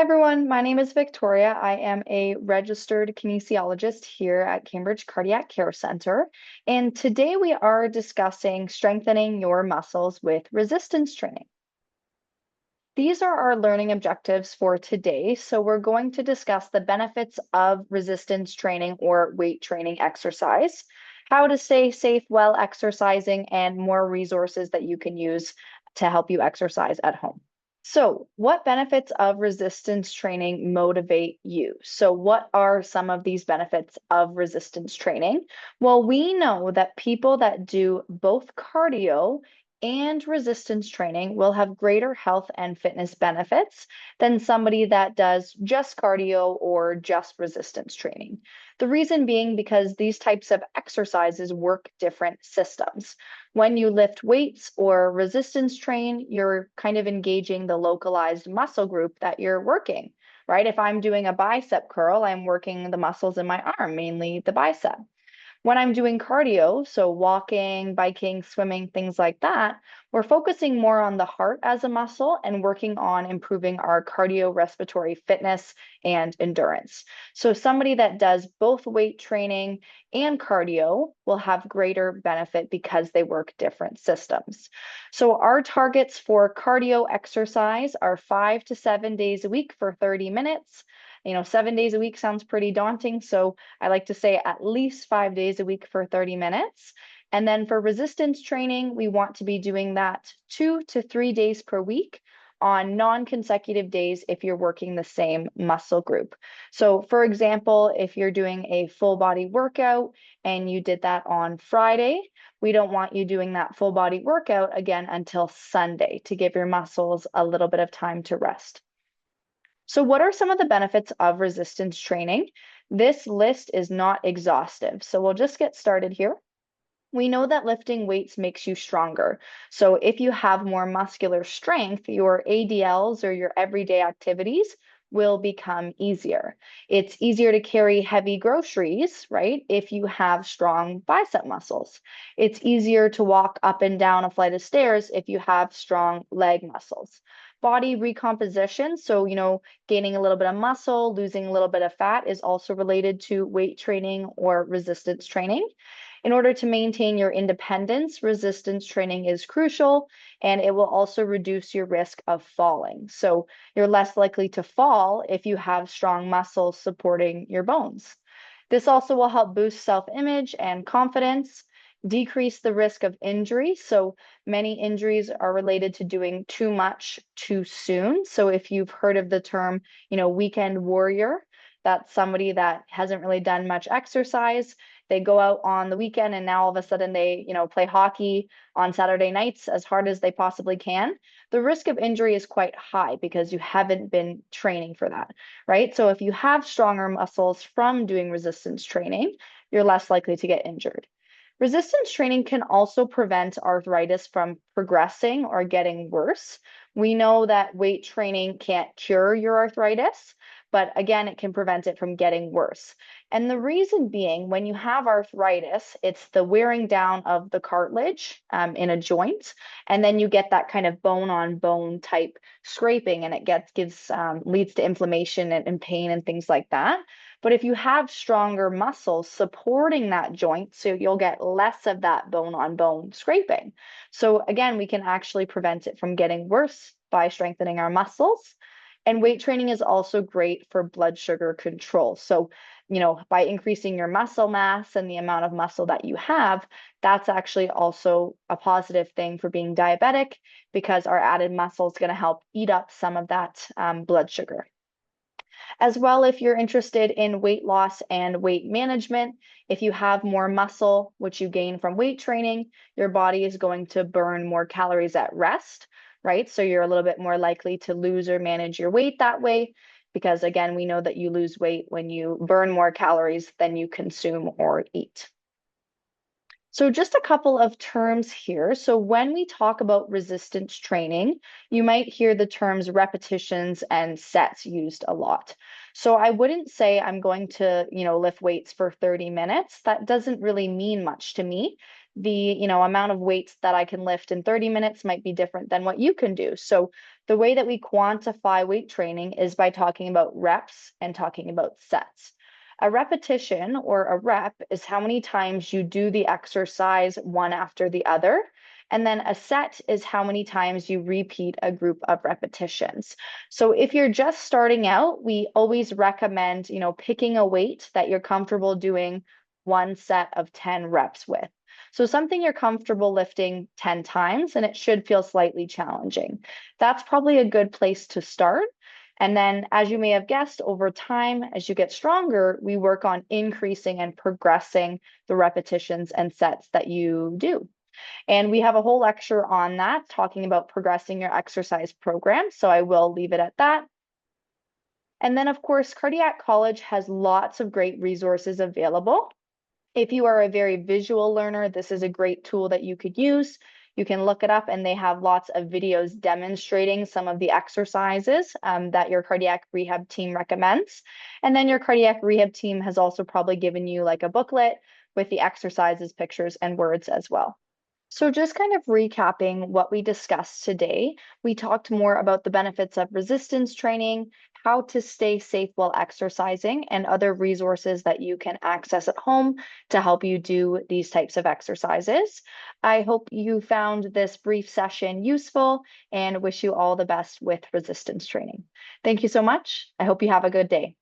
everyone, my name is Victoria. I am a registered kinesiologist here at Cambridge Cardiac Care Center. And today we are discussing strengthening your muscles with resistance training. These are our learning objectives for today. So we're going to discuss the benefits of resistance training or weight training exercise, how to stay safe while exercising, and more resources that you can use to help you exercise at home. So, what benefits of resistance training motivate you? So, what are some of these benefits of resistance training? Well, we know that people that do both cardio and resistance training will have greater health and fitness benefits than somebody that does just cardio or just resistance training. The reason being because these types of exercises work different systems. When you lift weights or resistance train, you're kind of engaging the localized muscle group that you're working, right? If I'm doing a bicep curl, I'm working the muscles in my arm, mainly the bicep. When I'm doing cardio, so walking, biking, swimming, things like that, we're focusing more on the heart as a muscle and working on improving our cardiorespiratory fitness and endurance. So somebody that does both weight training and cardio will have greater benefit because they work different systems. So our targets for cardio exercise are 5 to 7 days a week for 30 minutes. 7 days a week sounds pretty daunting. So I like to say at least 5 days a week for 30 minutes. And then for resistance training, we want to be doing that 2 to 3 days per week on non-consecutive days if you're working the same muscle group. So for example, if you're doing a full body workout and you did that on Friday, we don't want you doing that full body workout again until Sunday to give your muscles a little bit of time to rest. So what are some of the benefits of resistance training? This list is not exhaustive, so we'll just get started here. We know that lifting weights makes you stronger. So if you have more muscular strength, your ADLs or your everyday activities will become easier. It's easier to carry heavy groceries, right? If you have strong bicep muscles. It's easier to walk up and down a flight of stairs if you have strong leg muscles. Body recomposition, so, gaining a little bit of muscle, losing a little bit of fat is also related to weight training or resistance training. In order to maintain your independence, resistance training is crucial, and it will also reduce your risk of falling. So you're less likely to fall if you have strong muscles supporting your bones. This also will help boost self-image and confidence, decrease the risk of injury. So many injuries are related to doing too much too soon. So if you've heard of the term, weekend warrior, that's somebody that hasn't really done much exercise. They go out on the weekend and now all of a sudden they, play hockey on Saturday nights as hard as they possibly can. The risk of injury is quite high because you haven't been training for that, right? So if you have stronger muscles from doing resistance training, you're less likely to get injured. Resistance training can also prevent arthritis from progressing or getting worse. We know that weight training can't cure your arthritis, but again, it can prevent it from getting worse. And the reason being, when you have arthritis, it's the wearing down of the cartilage in a joint, and then you get that kind of bone on bone type scraping, and it leads to inflammation and pain and things like that. But if you have stronger muscles supporting that joint, so you'll get less of that bone on bone scraping. So again, we can actually prevent it from getting worse by strengthening our muscles. And weight training is also great for blood sugar control. So, by increasing your muscle mass and the amount of muscle that you have, that's actually also a positive thing for being diabetic because our added muscle is going to help eat up some of that blood sugar. As well, if you're interested in weight loss and weight management, if you have more muscle, which you gain from weight training, your body is going to burn more calories at rest, right? So you're a little bit more likely to lose or manage your weight that way, because again, we know that you lose weight when you burn more calories than you consume or eat. So just a couple of terms here. So when we talk about resistance training, you might hear the terms repetitions and sets used a lot. So I wouldn't say I'm going to, lift weights for 30 minutes. That doesn't really mean much to me. the amount of weights that I can lift in 30 minutes might be different than what you can do. So the way that we quantify weight training is by talking about reps and talking about sets. A repetition or a rep is how many times you do the exercise one after the other. And then a set is how many times you repeat a group of repetitions. So if you're just starting out, we always recommend, picking a weight that you're comfortable doing one set of 10 reps with. So something you're comfortable lifting 10 times, and it should feel slightly challenging. That's probably a good place to start. And then, as you may have guessed, over time, as you get stronger, we work on increasing and progressing the repetitions and sets that you do. And we have a whole lecture on that, talking about progressing your exercise program. So I will leave it at that. And then, of course, Cardiac College has lots of great resources available. If you are a very visual learner, this is a great tool that you could use. You can look it up, and they have lots of videos demonstrating some of the exercises that your cardiac rehab team recommends. And then your cardiac rehab team has also probably given you like a booklet with the exercises, pictures, and words as well. So just kind of recapping what we discussed today, we talked more about the benefits of resistance training, how to stay safe while exercising, and other resources that you can access at home to help you do these types of exercises. I hope you found this brief session useful and wish you all the best with resistance training. Thank you so much. I hope you have a good day.